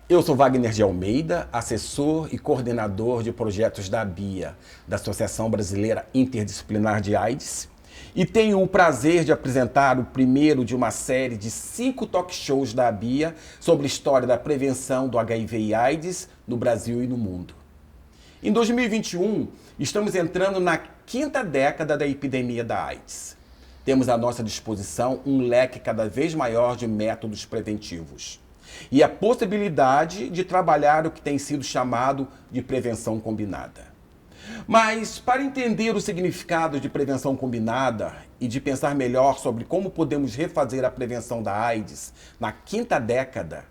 Eu sou Wagner de Almeida, assessor e coordenador de projetos da ABIA, da Associação Brasileira Interdisciplinar de AIDS, e tenho o prazer de apresentar o primeiro de uma série de 5 talk shows da ABIA sobre a história da prevenção do HIV e AIDS no Brasil e no mundo. Em 2021, estamos entrando na 5ª década da epidemia da AIDS. Temos à nossa disposição um leque cada vez maior de métodos preventivos e a possibilidade de trabalhar o que tem sido chamado de prevenção combinada. Mas, para entender o significado de prevenção combinada e de pensar melhor sobre como podemos refazer a prevenção da AIDS na 5ª década,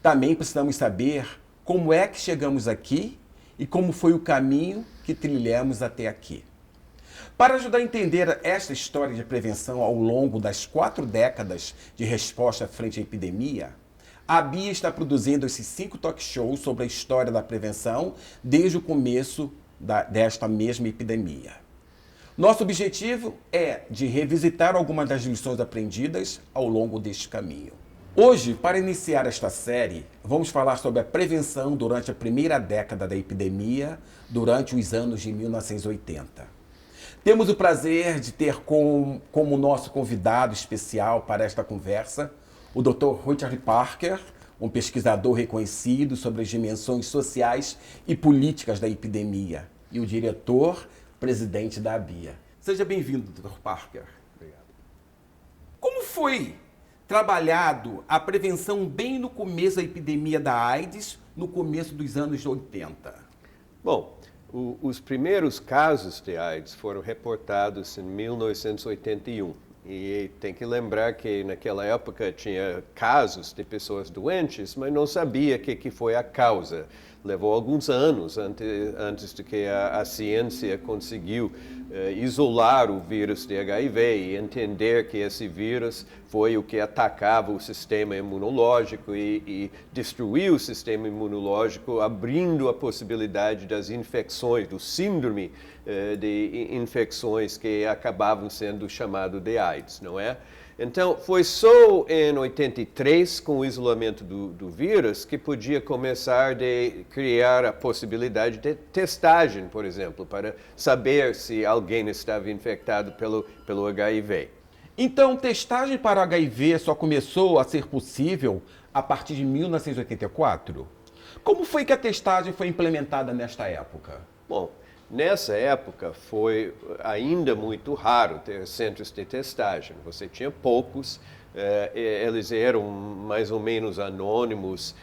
também precisamos saber como é que chegamos aqui e como foi o caminho que trilhamos até aqui. Para ajudar a entender esta história de prevenção ao longo das 4 décadas de resposta frente à epidemia, a ABIA está produzindo esses 5 talk shows sobre a história da prevenção desde o começo desta mesma epidemia. Nosso objetivo é de revisitar algumas das lições aprendidas ao longo deste caminho. Hoje, para iniciar esta série, vamos falar sobre a prevenção durante a primeira década da epidemia, durante os anos de 1980. Temos o prazer de ter como nosso convidado especial para esta conversa o Dr. Richard Parker, um pesquisador reconhecido sobre as dimensões sociais e políticas da epidemia, e o diretor-presidente da ABIA. Seja bem-vindo, Dr. Parker. Obrigado. Como foi trabalhado a prevenção bem no começo da epidemia da AIDS, no começo dos anos 80? Bom, os primeiros casos de AIDS foram reportados em 1981. E tem que lembrar que naquela época tinha casos de pessoas doentes, mas não sabia o que foi a causa. Levou alguns anos antes de que a ciência conseguiu isolar o vírus de HIV e entender que esse vírus foi o que atacava o sistema imunológico e destruiu o sistema imunológico, abrindo a possibilidade das infecções, do síndrome de infecções que acabavam sendo chamado de AIDS, não é? Então, foi só em 83, com o isolamento do vírus, que podia começar a criar a possibilidade de testagem, por exemplo, para saber se alguém estava infectado pelo HIV. Então, testagem para HIV só começou a ser possível a partir de 1984? Como foi que a testagem foi implementada nesta época? Bom, nessa época foi ainda muito raro ter centros de testagem. Você tinha poucos, eles eram mais ou menos anônimos,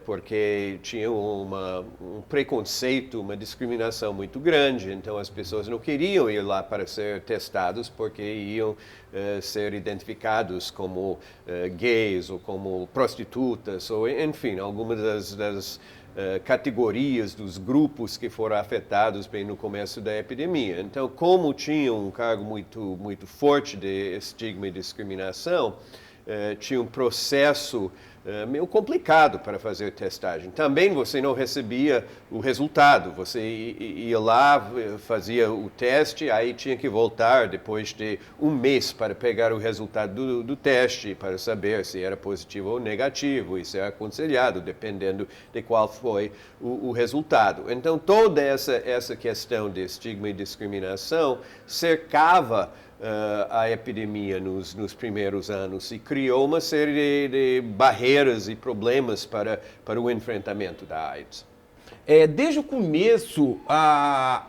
porque tinham um preconceito, uma discriminação muito grande. Então as pessoas não queriam ir lá para ser testados porque iam ser identificados como gays ou como prostitutas, ou enfim, algumas das categorias dos grupos que foram afetados bem no começo da epidemia. Então, como tinha um cargo muito forte de estigma e discriminação, tinha um processo meio complicado para fazer testagem. Também você não recebia o resultado. Você ia lá, fazia o teste, aí tinha que voltar depois de um mês para pegar o resultado do teste, para saber se era positivo ou negativo. Isso é aconselhado, dependendo de qual foi o resultado. Então, toda essa questão de estigma e discriminação cercava a epidemia nos primeiros anos e criou uma série de barreiras e problemas para o enfrentamento da AIDS. Desde o começo,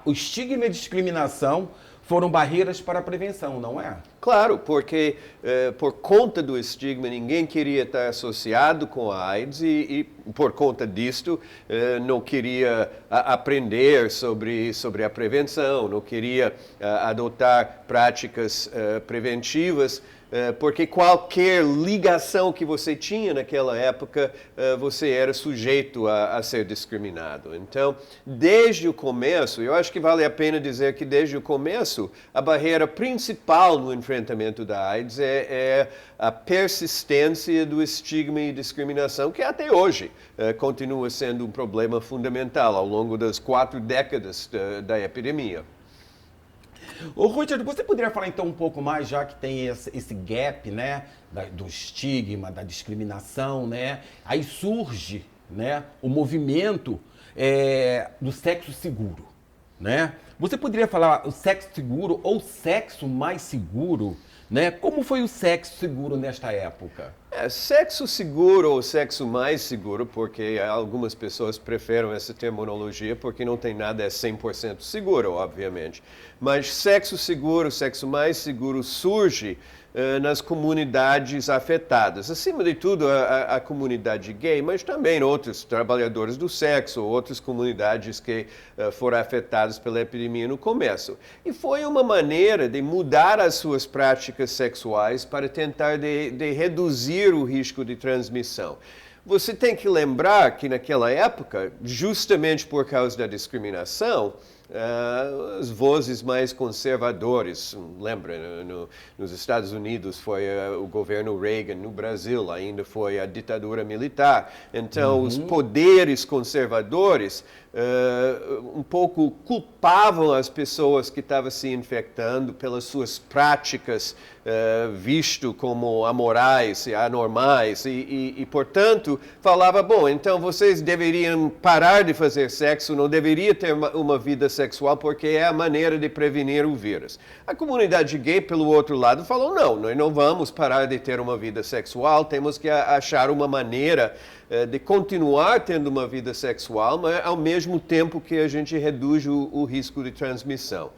o estigma e a discriminação foram barreiras para a prevenção, não é? Claro, porque por conta do estigma ninguém queria estar associado com a AIDS e por conta disto não queria aprender sobre a prevenção, não queria adotar práticas preventivas, porque qualquer ligação que você tinha naquela época, você era sujeito a ser discriminado. Então, desde o começo, eu acho que vale a pena dizer que desde o começo, a barreira principal no enfrentamento da AIDS é a persistência do estigma e discriminação, que até hoje continua sendo um problema fundamental ao longo das 4 décadas da epidemia. Ô, Richard, você poderia falar então um pouco mais, já que tem esse gap, né, do estigma, da discriminação, né? Aí surge né, o movimento do sexo seguro, né? Você poderia falar o sexo seguro ou sexo mais seguro, né? Como foi o sexo seguro nesta época? Sexo seguro ou sexo mais seguro, porque algumas pessoas preferem essa terminologia porque não tem nada 100% seguro, obviamente. Mas sexo seguro, sexo mais seguro surge nas comunidades afetadas. Acima de tudo, a comunidade gay, mas também outros trabalhadores do sexo, outras comunidades que foram afetadas pela epidemia no começo. E foi uma maneira de mudar as suas práticas sexuais para tentar de reduzir o risco de transmissão. Você tem que lembrar que naquela época, justamente por causa da discriminação, as vozes mais conservadoras, lembra, nos Estados Unidos foi o governo Reagan, no Brasil ainda foi a ditadura militar. Então, os poderes conservadores um pouco culpavam as pessoas que estavam se infectando pelas suas práticas visto como amorais e anormais e, portanto, falava, bom, então vocês deveriam parar de fazer sexo, não deveria ter uma vida sexual porque é a maneira de prevenir o vírus. A comunidade gay, pelo outro lado, falou, não, nós não vamos parar de ter uma vida sexual, temos que achar uma maneira de continuar tendo uma vida sexual, mas ao mesmo tempo que a gente reduz o risco de transmissão.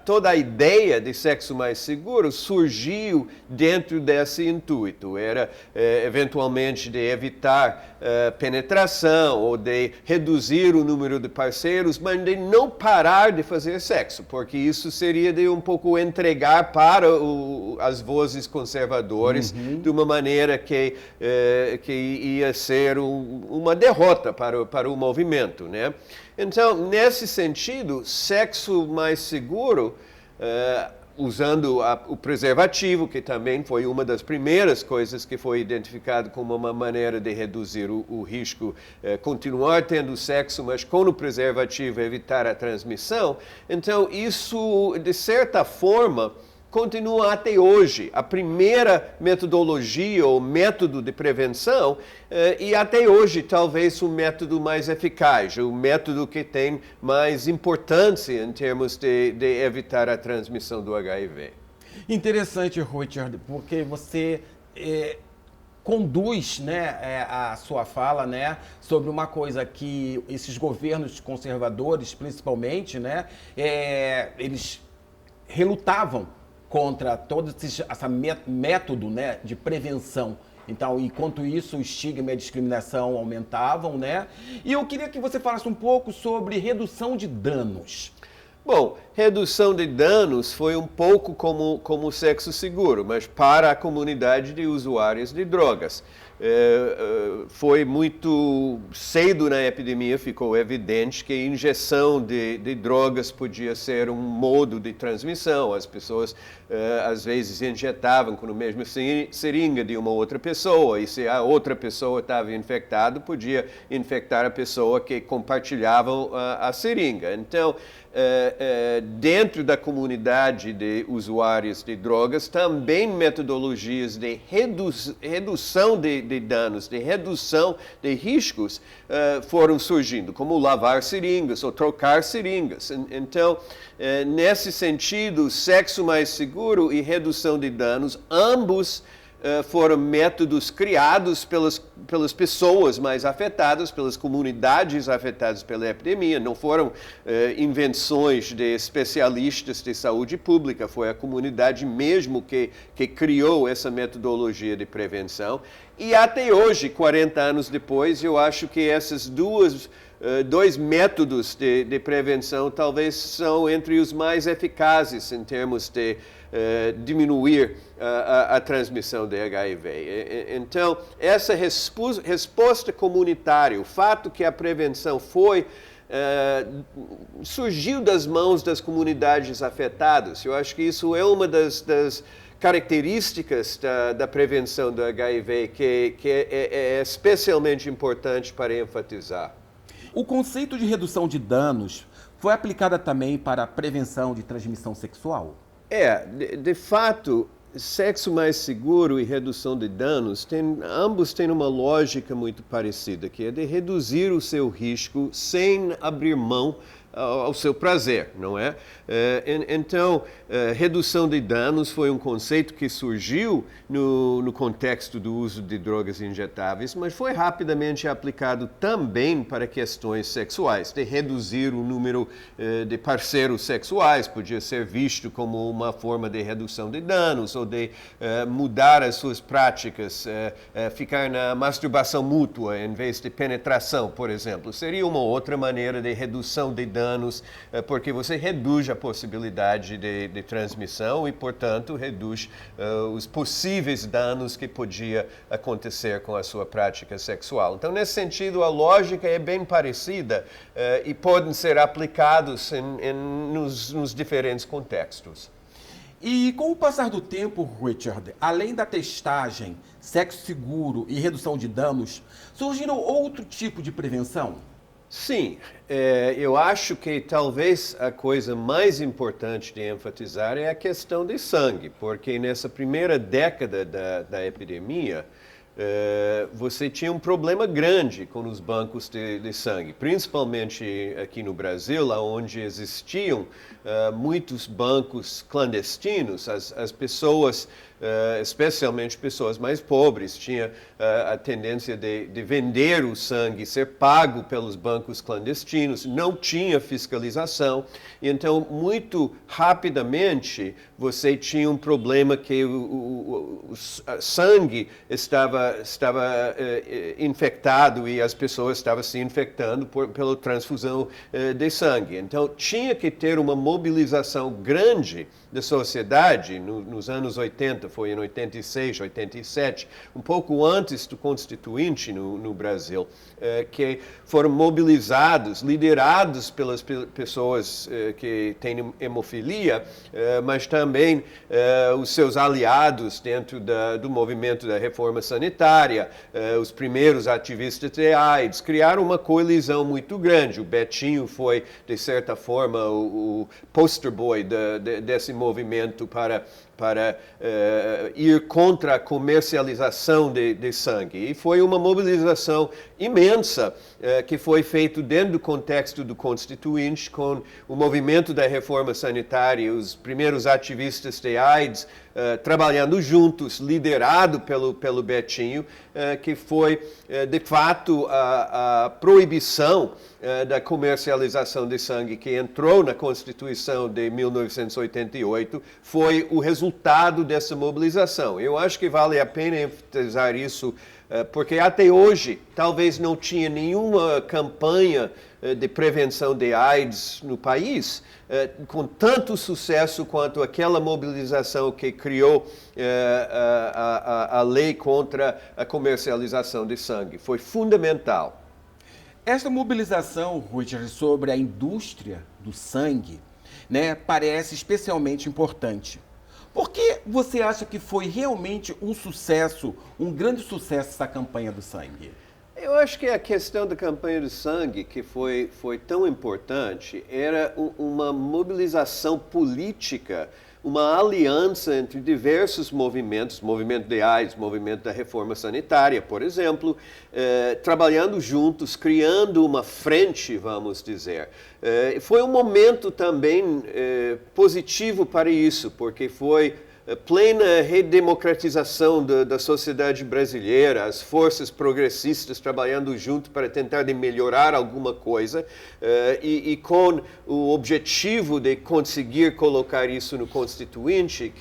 Toda a ideia de sexo mais seguro surgiu dentro desse intuito. Era, eventualmente, de evitar penetração ou de reduzir o número de parceiros, mas de não parar de fazer sexo, porque isso seria de um pouco entregar para as vozes conservadoras de uma maneira que ia ser uma derrota para o movimento, né? Então, nesse sentido, sexo mais seguro, usando o preservativo, que também foi uma das primeiras coisas que foi identificado como uma maneira de reduzir o risco, continuar tendo sexo, mas com o preservativo evitar a transmissão. Então, isso, de certa forma, continua até hoje a primeira metodologia ou método de prevenção e até hoje talvez o método mais eficaz, o método que tem mais importância em termos de evitar a transmissão do HIV. Interessante, Richard, porque você conduz, né, a sua fala, né, sobre uma coisa que esses governos conservadores, principalmente, né, eles relutavam contra todo esse método, né, de prevenção. Então, enquanto isso, o estigma e a discriminação aumentavam, né? E eu queria que você falasse um pouco sobre redução de danos. Bom, redução de danos foi um pouco como o sexo seguro, mas para a comunidade de usuários de drogas. Foi muito cedo na epidemia, ficou evidente que a injeção de drogas podia ser um modo de transmissão. As pessoas, às vezes, injetavam com a mesma seringa de uma outra pessoa, e se a outra pessoa estava infectada, podia infectar a pessoa que compartilhava a seringa. Então, dentro da comunidade de usuários de drogas, também metodologias de redução de danos, de redução de riscos foram surgindo, como lavar seringas ou trocar seringas. Então, nesse sentido, sexo mais seguro e redução de danos, ambos foram métodos criados pelas pessoas mais afetadas, pelas comunidades afetadas pela epidemia. Não foram invenções de especialistas de saúde pública, foi a comunidade mesmo que criou essa metodologia de prevenção. E até hoje, 40 anos depois, eu acho que esses dois métodos de prevenção talvez são entre os mais eficazes em termos de diminuir a transmissão de HIV. Então, essa resposta comunitária, o fato que a prevenção surgiu das mãos das comunidades afetadas, eu acho que isso é uma das características da prevenção do HIV que é especialmente importante para enfatizar. O conceito de redução de danos foi aplicado também para a prevenção de transmissão sexual? De fato, sexo mais seguro e redução de danos, ambos têm uma lógica muito parecida, que é de reduzir o seu risco sem abrir mão ao seu prazer, não é? Então, redução de danos foi um conceito que surgiu no contexto do uso de drogas injetáveis, mas foi rapidamente aplicado também para questões sexuais, de reduzir o número de parceiros sexuais, podia ser visto como uma forma de redução de danos, ou de mudar as suas práticas, ficar na masturbação mútua em vez de penetração, por exemplo. Seria uma outra maneira de redução de danos, porque você reduz a possibilidade de transmissão e, portanto, reduz os possíveis danos que podia acontecer com a sua prática sexual. Então, nesse sentido, a lógica é bem parecida e podem ser aplicados nos diferentes contextos. E com o passar do tempo, Richard, além da testagem, sexo seguro e redução de danos, surgiram outro tipo de prevenção? Sim, eu acho que talvez a coisa mais importante de enfatizar é a questão de sangue, porque nessa primeira década da epidemia, você tinha um problema grande com os bancos de sangue, principalmente aqui no Brasil, onde existiam muitos bancos clandestinos. As pessoas, especialmente pessoas mais pobres, tinham a tendência de vender o sangue, ser pago pelos bancos clandestinos, não tinha fiscalização, então muito rapidamente você tinha um problema que o sangue estava infectado e as pessoas estavam se infectando pela transfusão de sangue. Então tinha que ter uma mobilização grande da sociedade nos anos 80, foi em 86, 87, um pouco antes do Constituinte no Brasil, que foram mobilizados, liderados pelas pessoas que têm hemofilia, mas também os seus aliados dentro do movimento da reforma sanitária, os primeiros ativistas de AIDS, criaram uma coalizão muito grande. O Betinho foi, de certa forma, o poster boy desse movimento para ir contra a comercialização de sangue. E foi uma mobilização imensa que foi feita dentro do contexto do Constituinte, com o movimento da reforma sanitária, os primeiros ativistas de AIDS trabalhando juntos, liderado pelo Betinho, que foi, de fato, a proibição da comercialização de sangue que entrou na Constituição de 1988, foi o resultado dessa mobilização. Eu acho que vale a pena enfatizar isso, porque até hoje talvez não tinha nenhuma campanha de prevenção de AIDS no país com tanto sucesso quanto aquela mobilização que criou a lei contra a comercialização de sangue. Foi fundamental. Esta mobilização, Richard, sobre a indústria do sangue, né, parece especialmente importante. Por que você acha que foi realmente um sucesso, um grande sucesso essa campanha do sangue? Eu acho que a questão da campanha do sangue, que foi tão importante, era uma mobilização política, uma aliança entre diversos movimentos, movimento de AIDS, movimento da reforma sanitária, por exemplo, trabalhando juntos, criando uma frente, vamos dizer. Foi um momento também positivo para isso, porque foi plena redemocratização da sociedade brasileira, as forças progressistas trabalhando junto para tentar melhorar alguma coisa e com o objetivo de conseguir colocar isso no Constituinte,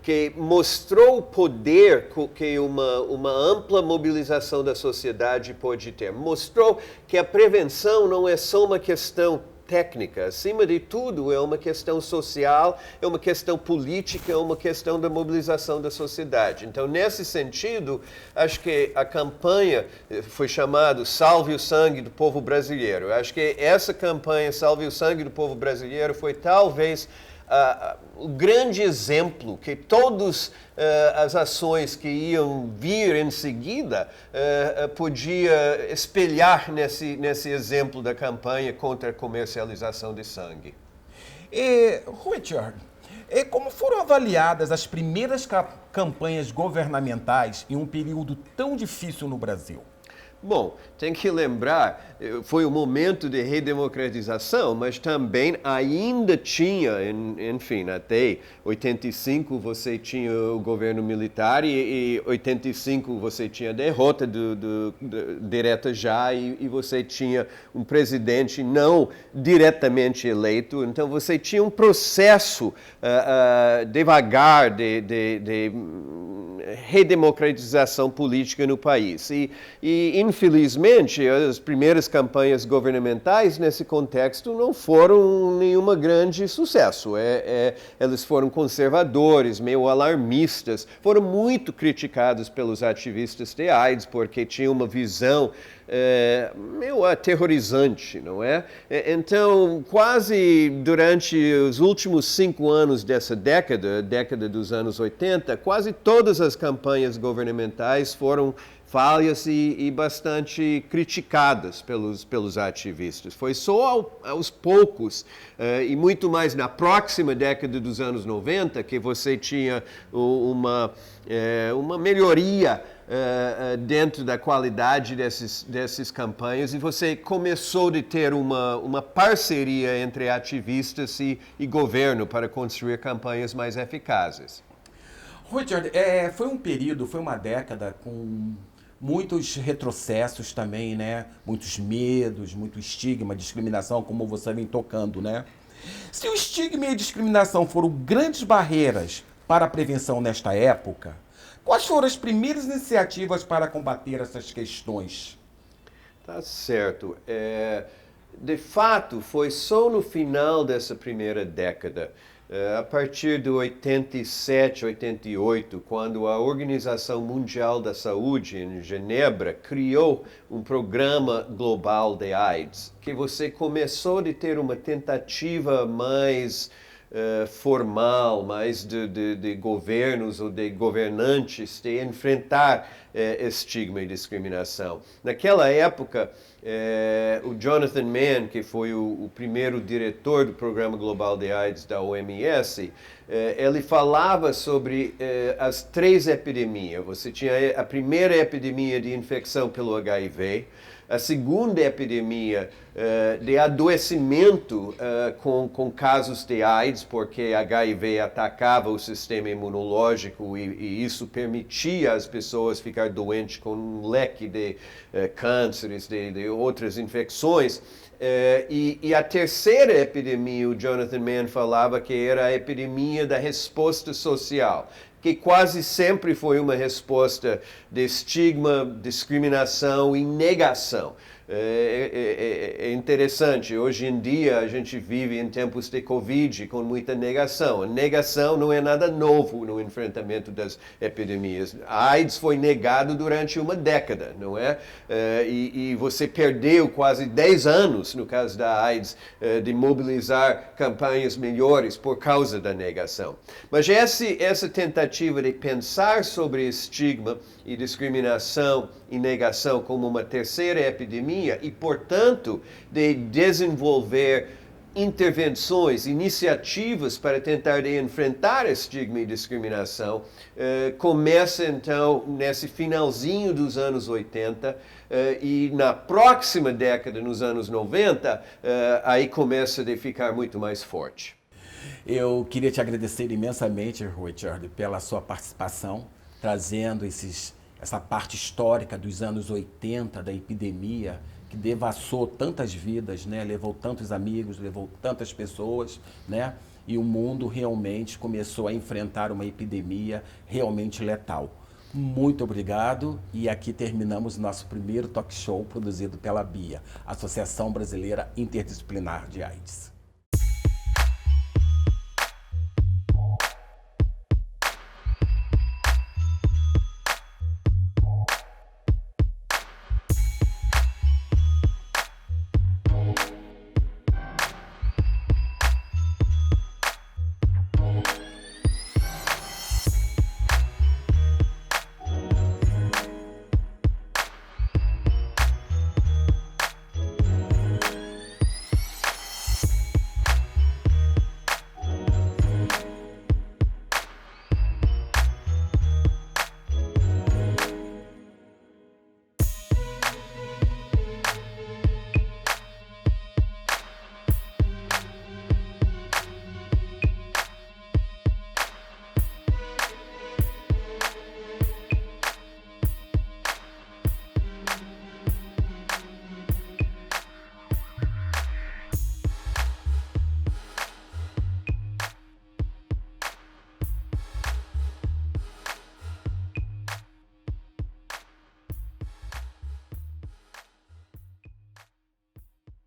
que mostrou o poder que uma ampla mobilização da sociedade pode ter. Mostrou que a prevenção não é só uma questão técnica, acima de tudo é uma questão social, é uma questão política, é uma questão da mobilização da sociedade. Então, nesse sentido, acho que a campanha foi chamada Salve o Sangue do Povo Brasileiro. Acho que essa campanha, Salve o Sangue do Povo Brasileiro, foi talvez o grande exemplo que todas as ações que iam vir em seguida podia espelhar nesse exemplo da campanha contra a comercialização de sangue. Richard, E como foram avaliadas as primeiras campanhas governamentais em um período tão difícil no Brasil? Bom, tem que lembrar, foi um momento de redemocratização, mas também ainda tinha, enfim, até 85 você tinha o governo militar e 85 você tinha a derrota direta já e você tinha um presidente não diretamente eleito. Então você tinha um processo devagar de redemocratização política no país. E infelizmente, as primeiras campanhas governamentais nesse contexto não foram nenhuma grande sucesso. Eles foram conservadores, meio alarmistas, foram muito criticados pelos ativistas de AIDS, porque tinham uma visão meio aterrorizante, não é? Então, quase durante os últimos 5 anos dessa década, década dos anos 80, quase todas as campanhas governamentais foram falhas e bastante criticadas pelos ativistas. Foi só aos poucos, e muito mais na próxima década dos anos 90, que você tinha uma melhoria dentro da qualidade dessas campanhas e você começou a ter uma parceria entre ativistas e governo para construir campanhas mais eficazes. Richard, foi uma década com muitos retrocessos também, né? Muitos medos, muito estigma, discriminação, como você vem tocando, né? Se o estigma e a discriminação foram grandes barreiras para a prevenção nesta época, quais foram as primeiras iniciativas para combater essas questões? Tá certo. De fato, foi só no final dessa primeira década, a partir de 87, 88, quando a Organização Mundial da Saúde, em Genebra, criou um programa global de AIDS, que você começou a ter uma tentativa mais formal, mais de governos ou de governantes de enfrentar estigma e discriminação. Naquela época, o Jonathan Mann, que foi o primeiro diretor do Programa Global de AIDS da OMS, ele falava sobre as 3 epidemias. Você tinha a primeira epidemia de infecção pelo HIV, a segunda epidemia de adoecimento com casos de AIDS, porque HIV atacava o sistema imunológico e isso permitia às pessoas ficar doentes com um leque de cânceres, de outras infecções. E a terceira epidemia, o Jonathan Mann falava que era a epidemia da resposta social, que quase sempre foi uma resposta de estigma, discriminação e negação. É interessante, hoje em dia a gente vive em tempos de Covid com muita negação. A negação não é nada novo no enfrentamento das epidemias. A AIDS foi negado durante uma década, não é? E você perdeu quase 10 anos, no caso da AIDS, de mobilizar campanhas melhores por causa da negação. Mas essa tentativa de pensar sobre estigma e discriminação e negação como uma terceira epidemia e, portanto, de desenvolver intervenções, iniciativas para tentar enfrentar estigma e discriminação, começa então nesse finalzinho dos anos 80 e na próxima década, nos anos 90, aí começa a ficar muito mais forte. Eu queria te agradecer imensamente, Richard, pela sua participação, trazendo essa parte histórica dos anos 80, da epidemia, que devassou tantas vidas, né? Levou tantos amigos, levou tantas pessoas, né? E o mundo realmente começou a enfrentar uma epidemia realmente letal. Muito obrigado e aqui terminamos nosso primeiro talk show produzido pela BIA, Associação Brasileira Interdisciplinar de AIDS.